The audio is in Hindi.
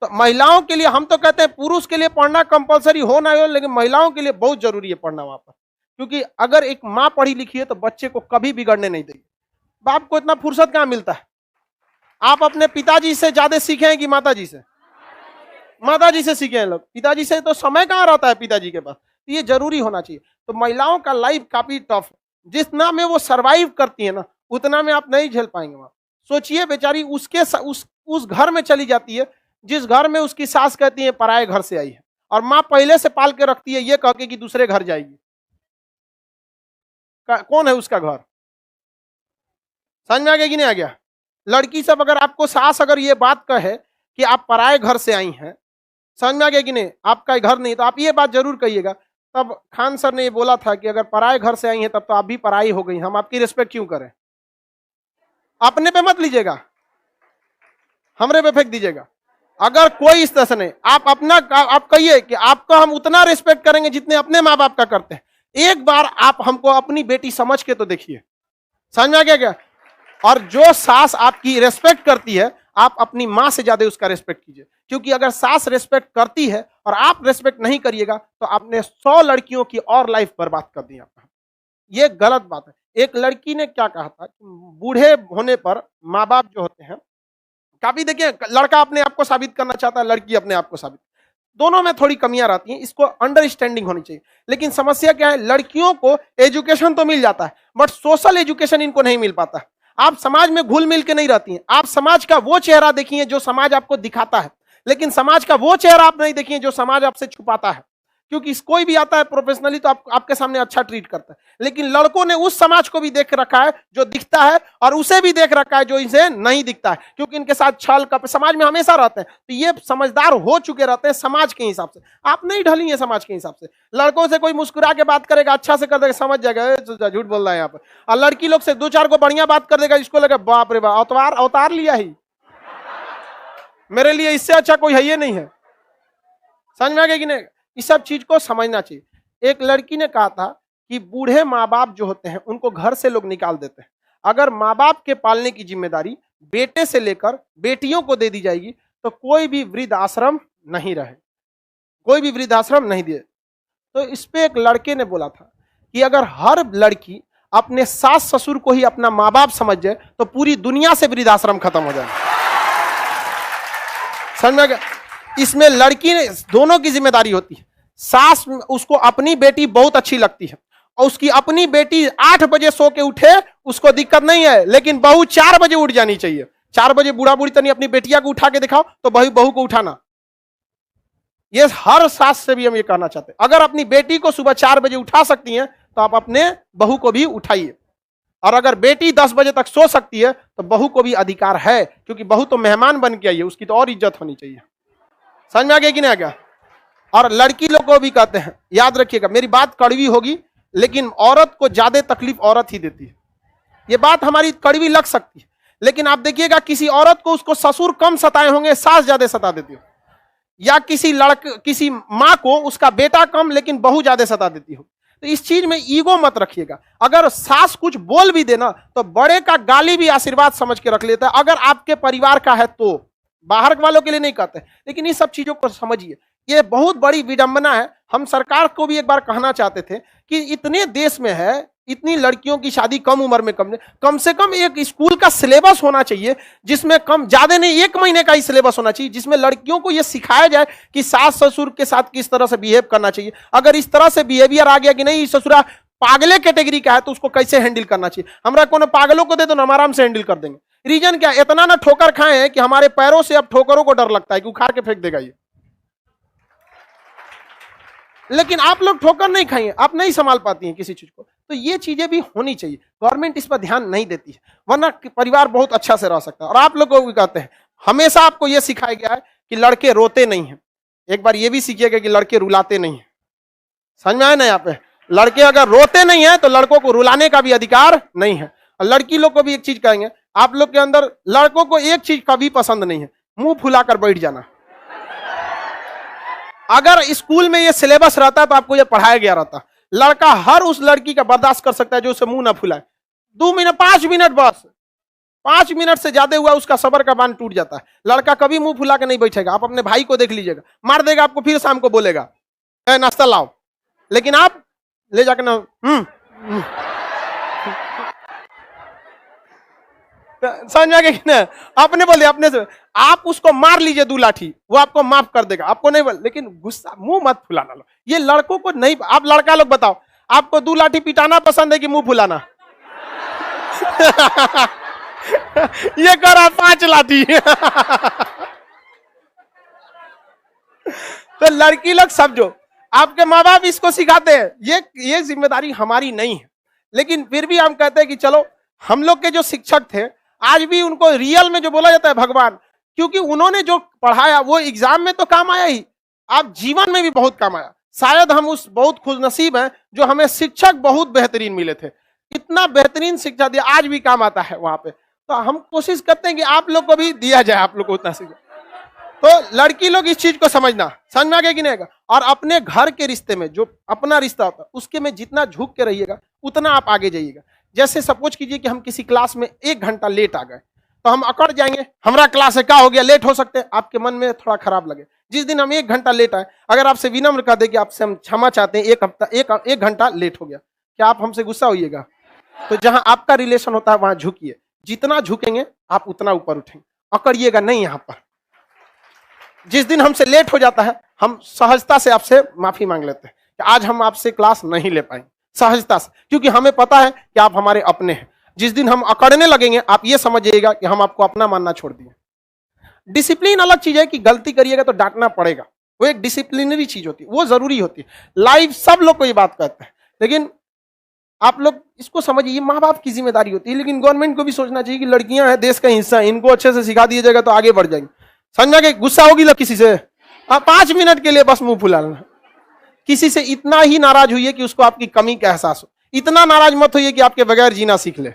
तो महिलाओं के लिए हम तो कहते हैं पुरुष के लिए पढ़ना कंपलसरी हो ना हो, लेकिन महिलाओं के लिए बहुत जरूरी है पढ़ना वहां पर, क्योंकि अगर एक माँ पढ़ी लिखी है तो बच्चे को कभी बिगड़ने नहीं देगी। बाप को इतना फुर्सत कहाँ मिलता है? आप अपने पिताजी से ज्यादा सीखे हैं कि माताजी से? माताजी से सीखे हैं लोग, पिताजी से तो समय कहाँ रहता है पिताजी के पास। तो ये जरूरी होना चाहिए। तो महिलाओं का लाइफ काफी टफ है, जितना में वो सरवाइव करती है ना उतना में आप नहीं झेल पाएंगे वहां। सोचिए बेचारी उस घर में चली जाती है जिस घर में उसकी सास कहती है पराये घर से आई है, और माँ पहले से पाल के रखती है ये कह के कि दूसरे घर जाएगी। कौन है उसका घर? समझ में आ गया कि नहीं आ गया? लड़की सब अगर आपको सास अगर ये बात कहे कि आप पराये घर से आई हैं, समझ में आ गया कि नहीं, आपका घर नहीं, तो आप ये बात जरूर कहिएगा। तब खान सर ने ये बोला था कि अगर पराये घर से आई हैं तब तो आप भी पराई हो गई, हम आपकी रिस्पेक्ट क्यों करें? अपने पे मत लीजिएगा, हमरे पे फेंक दीजिएगा। अगर कोई इस तरह से नहीं, आप कहिए कि आपको हम उतना रिस्पेक्ट करेंगे जितने अपने माँ बाप का करते हैं। एक बार आप हमको अपनी बेटी समझ के तो देखिए, समझ में आ गया क्या? और जो सास आपकी रिस्पेक्ट करती है आप अपनी मां से ज्यादा उसका रिस्पेक्ट कीजिए, क्योंकि अगर सास रिस्पेक्ट करती है और आप रिस्पेक्ट नहीं करिएगा तो आपने 100 लड़कियों की और लाइफ बर्बाद कर दी आपका। ये गलत बात है। एक लड़की ने क्या कहा था, बूढ़े होने पर माँ बाप जो होते हैं, काफी देखिए लड़का अपने आप को साबित करना चाहता है, लड़की अपने आप को साबित, दोनों में थोड़ी कमियां रहती हैं, इसको अंडरस्टैंडिंग होनी चाहिए। लेकिन समस्या क्या है, लड़कियों को एजुकेशन तो मिल जाता है बट सोशल एजुकेशन इनको नहीं मिल पाता है। आप समाज में घुल मिल के नहीं रहती हैं। आप समाज का वो चेहरा देखिए जो समाज आपको दिखाता है, लेकिन समाज का वो चेहरा आप नहीं देखिए जो समाज आपसे छुपाता है। क्योंकि कोई भी आता है प्रोफेशनली तो आपके सामने अच्छा ट्रीट करता है, लेकिन लड़कों ने उस समाज को भी देख रखा है जो दिखता है और उसे भी देख रखा है जो इसे नहीं दिखता है, क्योंकि इनके साथ छल कपट समाज में हमेशा रहते हैं। तो ये समझदार हो चुके रहते हैं समाज के हिसाब से, आप नहीं ढली है समाज के हिसाब से। लड़कों से कोई मुस्कुरा के बात करेगा, अच्छा से कर देगा, समझ जाएगा झूठ बोल रहा है यहाँ पर। और लड़की लोग से 2-4 को बढ़िया बात कर देगा, इसको लगा बाप रे बाप अवतार लिया ही, मेरे लिए इससे अच्छा कोई है ये नहीं है। समझ में आ गया कि नहीं? इस सब चीज को समझना चाहिए। एक लड़की ने कहा था कि बूढ़े माँ बाप जो होते हैं उनको घर से लोग निकाल देते हैं। अगर माँ बाप के पालने की जिम्मेदारी बेटे से लेकर बेटियों को दे दी जाएगी तो कोई भी वृद्ध आश्रम नहीं रहे, कोई भी वृद्ध आश्रम नहीं दिए। तो इस पे एक लड़के ने बोला था कि अगर हर लड़की अपने सास ससुर को ही अपना माँ बाप समझ जाए तो पूरी दुनिया से वृद्ध आश्रम खत्म हो जाए। समझ में आ गया? इसमें लड़की ने दोनों की जिम्मेदारी होती है। सास उसको अपनी बेटी बहुत अच्छी लगती है और उसकी अपनी बेटी 8 बजे सो के उठे उसको दिक्कत नहीं है, लेकिन बहू 4 बजे उठ जानी चाहिए। 4 बजे बूढ़ा बूढ़ी तनी अपनी बेटिया को उठा के दिखाओ तो बहू को उठाना। ये हर सास से भी हम ये कहना चाहते हैं, अगर अपनी बेटी को सुबह 4 बजे उठा सकती हैं तो आप अपने बहू को भी उठाइए। और अगर बेटी 10 बजे तक सो सकती है तो बहू को भी अधिकार है, क्योंकि बहू तो मेहमान बन के आई है, उसकी तो और इज्जत होनी चाहिए। समझ में आ गया कि नहीं आ गया? और लड़की लोग को भी कहते हैं, याद रखिएगा, मेरी बात कड़वी होगी लेकिन औरत को ज्यादा तकलीफ औरत ही देती है। ये बात हमारी कड़वी लग सकती है, लेकिन आप देखिएगा किसी औरत को उसको ससुर कम सताए होंगे, सास ज्यादा सता देती हो, या किसी माँ को उसका बेटा कम लेकिन बहू ज्यादा सता देती हो। तो इस चीज में ईगो मत रखिएगा। अगर सास कुछ बोल भी देना तो बड़े का गाली भी आशीर्वाद समझ के रख लेता है, अगर आपके परिवार का है तो। बाहर वालों के लिए नहीं कहते, लेकिन इन सब चीजों को समझिए। ये बहुत बड़ी विडंबना है। हम सरकार को भी एक बार कहना चाहते थे कि इतने देश में है, इतनी लड़कियों की शादी कम उम्र में कम से कम एक स्कूल का सिलेबस होना चाहिए जिसमें कम ज्यादा नहीं 1 महीने का ही सिलेबस होना चाहिए, जिसमें लड़कियों को यह सिखाया जाए कि सास ससुर के साथ किस तरह से बिहेव करना चाहिए। अगर इस तरह से बिहेवियर आ गया कि नहीं ससुरा पागले कैटेगरी का है तो उसको कैसे हैंडल करना चाहिए। हमरा कोनो पागलों को दे दो ना, हम आराम से हैंडल कर देंगे। रीजन क्या, इतना ना ठोकर खाए हैं कि हमारे पैरों से अब ठोकरों को डर लगता है कि उखाड़ के फेंक देगा ये। लेकिन आप लोग ठोकर नहीं खाइए, आप नहीं संभाल पाती हैं किसी चीज को। तो ये चीजें भी होनी चाहिए, गवर्नमेंट इस पर ध्यान नहीं देती है, वरना परिवार बहुत अच्छा से रह सकता है। और आप लोग को भी कहते हैं, हमेशा आपको यह सिखाया गया है कि लड़के रोते नहीं हैं। एक बार यह भी सीखिएगा कि लड़के रुलाते नहीं है। समझ में आए ना? यहाँ पे लड़के अगर रोते नहीं है तो लड़कों को रुलाने का भी अधिकार नहीं है। और लड़की लोग को भी एक चीज कहेंगे, आप लोग के अंदर लड़कों को एक चीज कभी पसंद नहीं है, मुंह फुलाकर बैठ जाना। अगर स्कूल में ये सिलेबस रहता तो आपको ये पढ़ाया गया रहता। लड़का हर उस लड़की का बर्दाश्त कर सकता है जो उसे मुंह ना फुलाए। 2 मिनट 5 मिनट बस, 5 मिनट से ज्यादा हुआ उसका सबर का बांध टूट जाता है। लड़का कभी मुंह फुला के नहीं बैठेगा। आप अपने भाई को देख लीजिएगा, मार देगा आपको, फिर शाम को बोलेगा ए नाश्ता लाओ, लेकिन आप ले जाकर ना समझ में आ गया कि ना? आपने बोल दिया अपने से, आप उसको मार लीजिए 2 लाठी, वो आपको माफ कर देगा, आपको नहीं बोल, लेकिन गुस्सा मुंह मत फुलाना लो। ये लड़कों को नहीं। आप लड़का लोग बताओ, आपको 2 लाठी पिटाना पसंद है कि मुंह फुलाना? ये करा 5 लाठी। तो लड़की लोग समझो, आपके माँ बाप इसको सिखाते हैं, ये जिम्मेदारी हमारी नहीं है, लेकिन फिर भी हम कहते हैं कि चलो, हम लोग के जो शिक्षक थे, आज भी उनको रियल में जो बोला जाता है भगवान, क्योंकि उन्होंने जो पढ़ाया वो एग्जाम में तो काम आया ही, आप जीवन में भी बहुत काम आया। शायद हम उस बहुत खुशनसीब हैं जो हमें शिक्षक बहुत बेहतरीन मिले थे, इतना बेहतरीन शिक्षा दिया, आज भी काम आता है वहां पे। तो हम कोशिश करते हैं कि आप लोग को भी दिया जाए, आप लोग को उतना सीखा। तो लड़की लोग इस चीज को समझ में आ गया कि नहीं आएगा? और अपने घर के रिश्ते में जो अपना रिश्ता होता है उसके में जितना झुक के रहिएगा उतना आप आगे जाइएगा। जैसे सपोज कीजिए कि हम किसी क्लास में 1 घंटा लेट आ गए, तो हम अकड़ जाएंगे, हमारा क्लास है, क्या हो गया, लेट हो सकते हैं, आपके मन में थोड़ा खराब लगे। जिस दिन हम 1 घंटा लेट आए, अगर आपसे विनम्र कर दे कि आपसे हम क्षमा चाहते हैं, 1 घंटा लेट हो गया, क्या आप हमसे गुस्सा होइएगा? तो जहां आपका रिलेशन होता है वहां झुकिए, जितना झुकेंगे आप उतना ऊपर उठेंगे, अकड़िएगा नहीं। यहां पर जिस दिन हमसे लेट हो जाता है, हम सहजता से आपसे माफी मांग लेते हैं कि आज हम आपसे क्लास नहीं ले पाएंगे, सहजता से, क्योंकि हमें पता है कि आप हमारे अपने हैं। जिस दिन हम अकड़ने लगेंगे, आप ये समझिएगा कि हम आपको अपना मानना छोड़ दिए। डिसिप्लिन अलग चीज है कि गलती करिएगा तो डांटना पड़ेगा, वो एक डिसिप्लिनरी चीज होती है, वो जरूरी होती है। लाइव सब लोग को ये बात कहते हैं, लेकिन आप लोग इसको समझिए, ये माँ बाप की जिम्मेदारी होती है, लेकिन गवर्नमेंट को भी सोचना चाहिए कि लड़कियां हैं, देश का हिस्सा है, इनको अच्छे से सिखा दिया जाएगा तो आगे बढ़ जाएंगे। समझा कि गुस्सा होगी लग किसी से, 5 मिनट के लिए बस मुंह फुला लेना। किसी से इतना ही नाराज हुई है कि उसको आपकी कमी का एहसास हो, इतना नाराज मत होइए कि आपके बगैर जीना सीख ले।